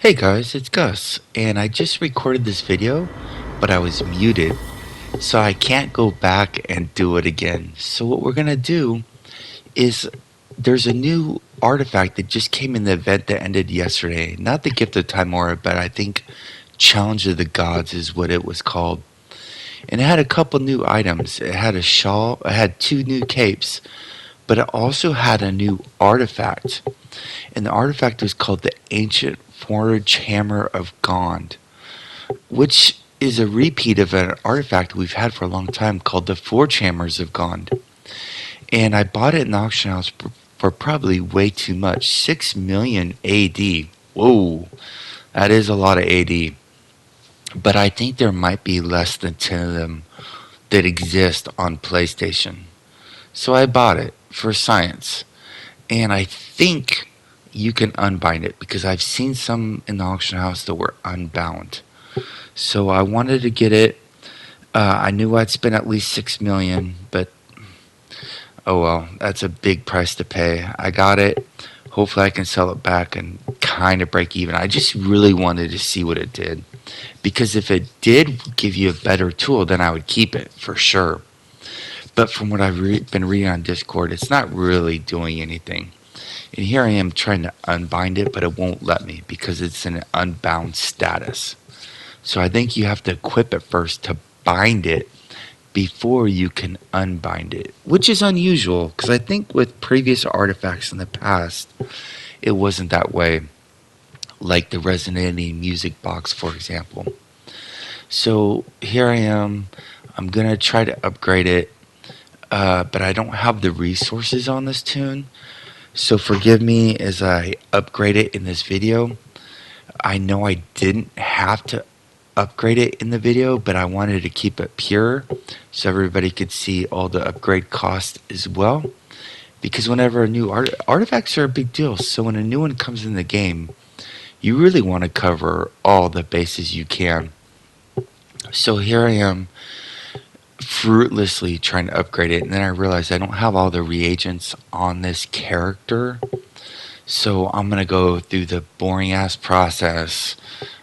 Hey guys, it's Gus, and I just recorded this video, but I was muted, so I can't go back and do it again. So what we're gonna do is there's a new artifact that just came in the event that ended yesterday. Not the Gift of Timora, but I think Challenge of the Gods is what it was called. And it had a couple new items. It had a shawl, it had two new capes, but it also had a new artifact. And the artifact was called the Ancient Forgehammer of Gond, which is a repeat of an artifact we've had for a long time called the Forgehammers of Gond. And I bought it in the auction house for probably way too much. 6 million AD. Whoa, that is a lot of AD. But I think there might be less than 10 of them that exist on PlayStation. So I bought it for science. And I think you can unbind it because I've seen some in the auction house that were unbound. So I wanted to get it. I knew I'd spend at least 6 million, but oh well, that's a big price to pay. I got it. Hopefully I can sell it back and kind of break even. I just really wanted to see what it did. Because if it did give you a better tool, then I would keep it for sure. But from what I've been reading on Discord, it's not really doing anything. And here I am trying to unbind it, but it won't let me because it's in an unbound status. So I think you have to equip it first to bind it before you can unbind it, which is unusual because I think with previous artifacts in the past, it wasn't that way. Like the resonating music box, for example. So here I am. I'm going to try to upgrade it, but I don't have the resources on this tune. So forgive me as I upgrade it in this video. I know I didn't have to upgrade it in the video, but I wanted to keep it pure so everybody could see all the upgrade cost as well. Because whenever a new artifacts are a big deal, so when a new one comes in the game, you really want to cover all the bases you can. So here I am fruitlessly trying to upgrade it, and then I realized I don't have all the reagents on this character. So I'm going to go through the boring ass process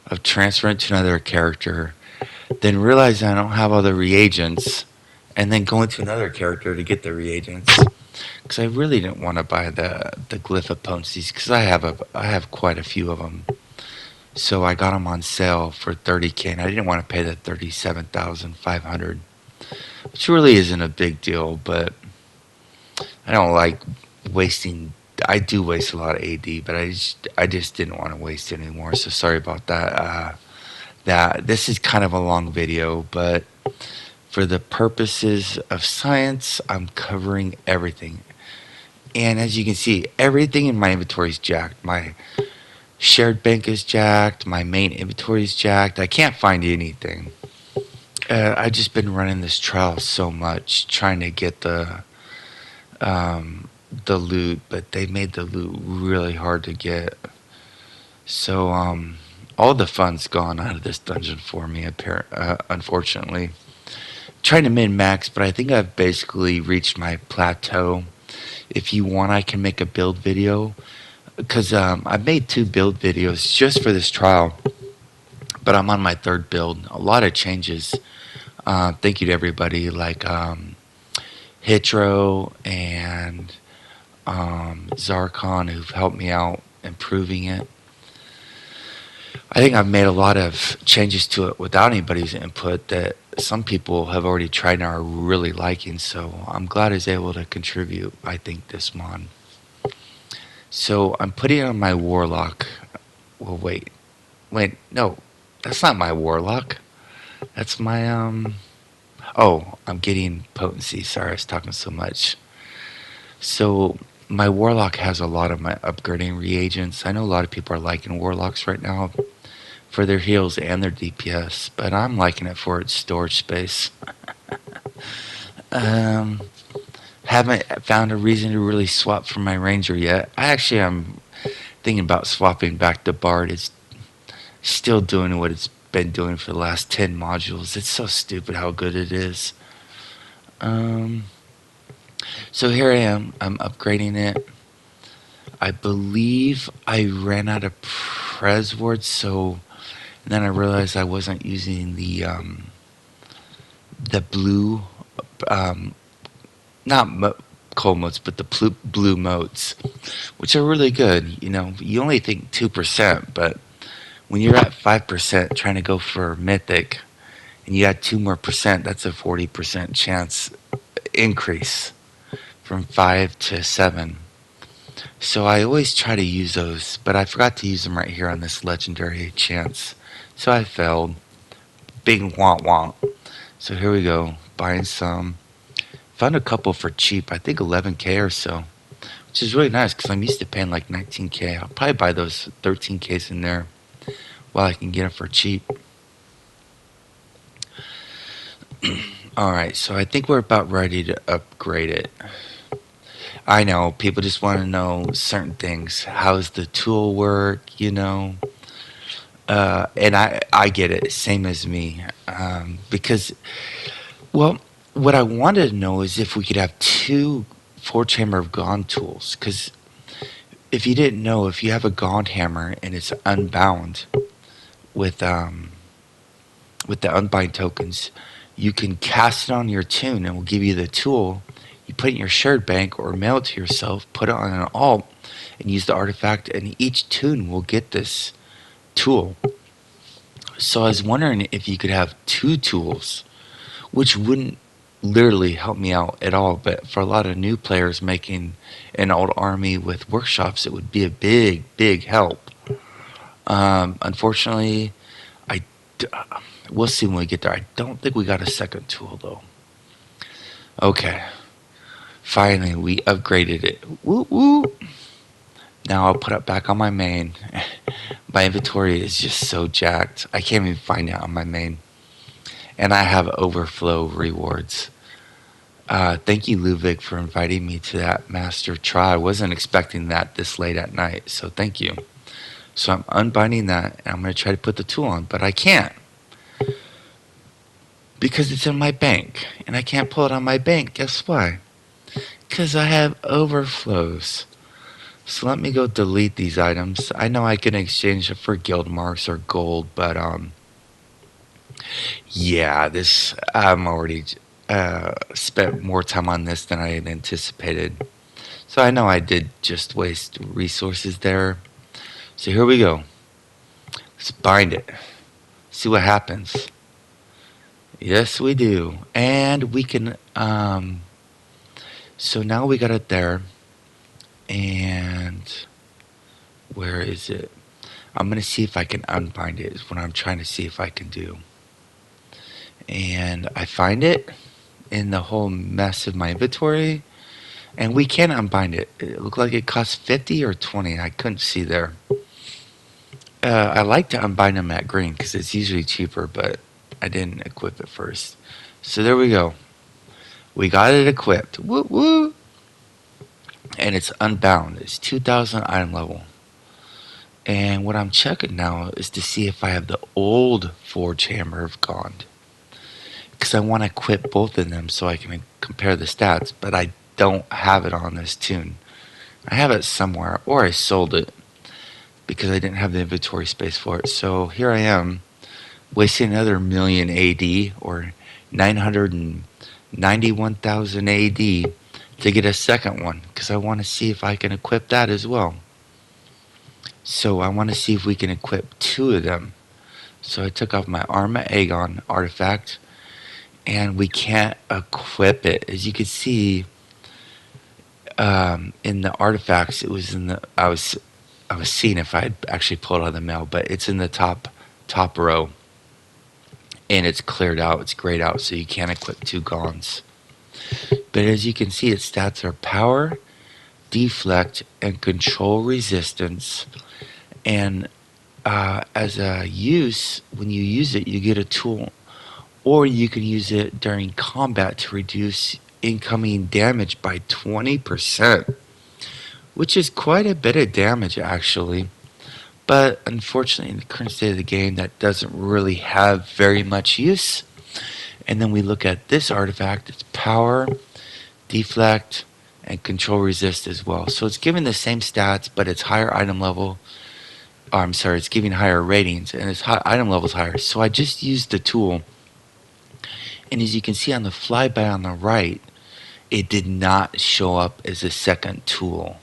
of transferring to another character, then realize I don't have all the reagents, and then go into another character to get the reagents. Because I really didn't want to buy the glyph of potencies because I have quite a few of them. So I got them on sale for 30k, and I didn't want to pay the 37,500, which really isn't a big deal, but I don't like wasting. I do waste a lot of AD, but I just didn't want to waste it anymore. So sorry about that. That this is kind of a long video, but for the purposes of science, I'm covering everything. And as you can see, everything in my inventory is jacked. My shared bank is jacked. My main inventory is jacked. I can't find anything. I've just been running this trial so much, trying to get the loot, but they made the loot really hard to get. So all the fun's gone out of this dungeon for me, unfortunately. Trying to min max, but I think I've basically reached my plateau. If you want, I can make a build video because I've made 2 build videos just for this trial, but I'm on my 3rd build. A lot of changes. Thank you to everybody like Hitro and Zarkon who've helped me out improving it. I think I've made a lot of changes to it without anybody's input that some people have already tried and are really liking, so I'm glad I was able to contribute, I think, this mod. So I'm putting it on my Warlock. Well, wait, no, that's not my Warlock. That's my, oh, I'm getting potency. Sorry, I was talking so much. So my Warlock has a lot of my upgrading reagents. I know a lot of people are liking Warlocks right now for their heals and their DPS, but I'm liking it for its storage space. Haven't found a reason to really swap from my Ranger yet. I'm thinking about swapping back to Bard. It's still doing what it's been doing for the last 10 modules. It's so stupid how good it is. So here I am. I'm upgrading it. I believe I ran out of Prez ward, so and then I realized I wasn't using the blue, um, not cold motes, but the blue motes, which are really good. You know, you only think 2%, but when you're at 5% trying to go for mythic, and you add 2 more percent, that's a 40% chance increase from 5 to 7. So I always try to use those, but I forgot to use them right here on this legendary chance. So I failed. Big womp womp. So here we go. Buying some. Found a couple for cheap. I think 11K or so. Which is really nice because I'm used to paying like 19K. I'll probably buy those 13Ks in there while I can get them for cheap. Alright, so I think we're about ready to upgrade it. I know, people just want to know certain things. How's the tool work, you know? And I get it, same as me. Because, well, what I wanted to know is if we could have two Forgehammer of Gone tools. Because if you didn't know, if you have a Gone hammer and it's unbound with with the unbind tokens, you can cast it on your tune and will give you the tool. You put it in your shared bank or mail it to yourself, put it on an alt, and use the artifact, and each tune will get this tool. So I was wondering if you could have two tools, which wouldn't literally help me out at all, but for a lot of new players making an old army with workshops, it would be a big, big help. Unfortunately, I we'll see when we get there. I don't think we got a second tool though. Okay, finally we upgraded it. Woo woo! Now I'll put it back on my main. My inventory is just so jacked. I can't even find it on my main. And I have overflow rewards. Thank you, Ludwig, for inviting me to that master try. I wasn't expecting that this late at night, so thank you. So I'm unbinding that, and I'm going to try to put the tool on, but I can't. Because it's in my bank, and I can't pull it on my bank. Guess why? Because I have overflows. So let me go delete these items. I know I can exchange it for guild marks or gold, but yeah, this I'm already spent more time on this than I had anticipated. So I know I did just waste resources there. So here we go. Let's bind it. See what happens. Yes, we do. And we can so now we got it there. And where is it? I'm going to see if I can unbind it, is what I'm trying to see if I can do. And I find it in the whole mess of my inventory, and we can unbind it. It looked like it cost 50 or 20. I couldn't see there. I like to unbind them at green because it's usually cheaper, but I didn't equip it first. So there we go. We got it equipped. Woo woo! And it's unbound. It's 2000 item level. And what I'm checking now is to see if I have the old Forgehammer of Gone. Because I want to equip both of them so I can compare the stats, but I don't have it on this tune. I have it somewhere, or I sold it because I didn't have the inventory space for it. So here I am, wasting another million AD, or 991,000 AD to get a second one, because I want to see if I can equip that as well. So I want to see if we can equip two of them. So I took off my Arma Aegon artifact, and we can't equip it. As you can see, in the artifacts, it was in the I was seeing if I'd actually pulled it out of the mail, but it's in the top row, and it's cleared out. It's grayed out, so you can't equip two Gons. But as you can see, its stats are power, deflect, and control resistance. And as a use, when you use it, you get a tool, or you can use it during combat to reduce incoming damage by 20%, which is quite a bit of damage actually. But unfortunately, in the current state of the game, that doesn't really have very much use. And then we look at this artifact. It's power, deflect, and control resist as well. So it's given the same stats, but it's higher item level. Oh, I'm sorry, it's giving higher ratings and its item level is higher. So I just used the tool, and as you can see on the flyby on the right, it did not show up as a second tool.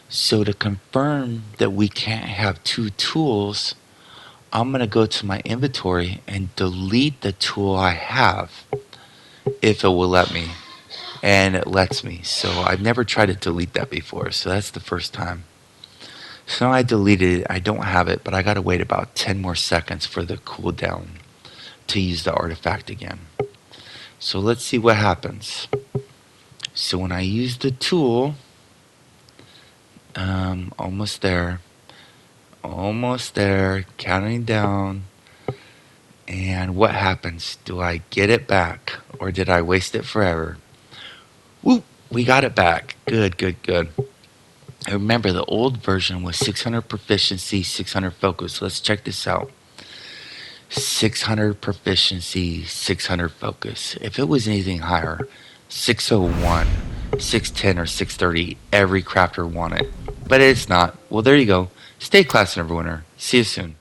So to confirm that we can't have two tools, I'm going to go to my inventory and delete the tool I have, if it will let me. And it lets me. So I've never tried to delete that before, so that's the first time. So now I deleted it. I don't have it, but I gotta wait about 10 more seconds for the cooldown to use the artifact again. So let's see what happens. So when I use the tool, almost there, counting down. And what happens? Do I get it back, or did I waste it forever? Whoop! We got it back. Good, good, good. I remember the old version was 600 proficiency, 600 focus. Let's check this out. 600 proficiency, 600 focus. If it was anything higher, 601, 610, or 630, every crafter wanted. But it's not. Well, there you go. Stay class, Neverwinter. See you soon.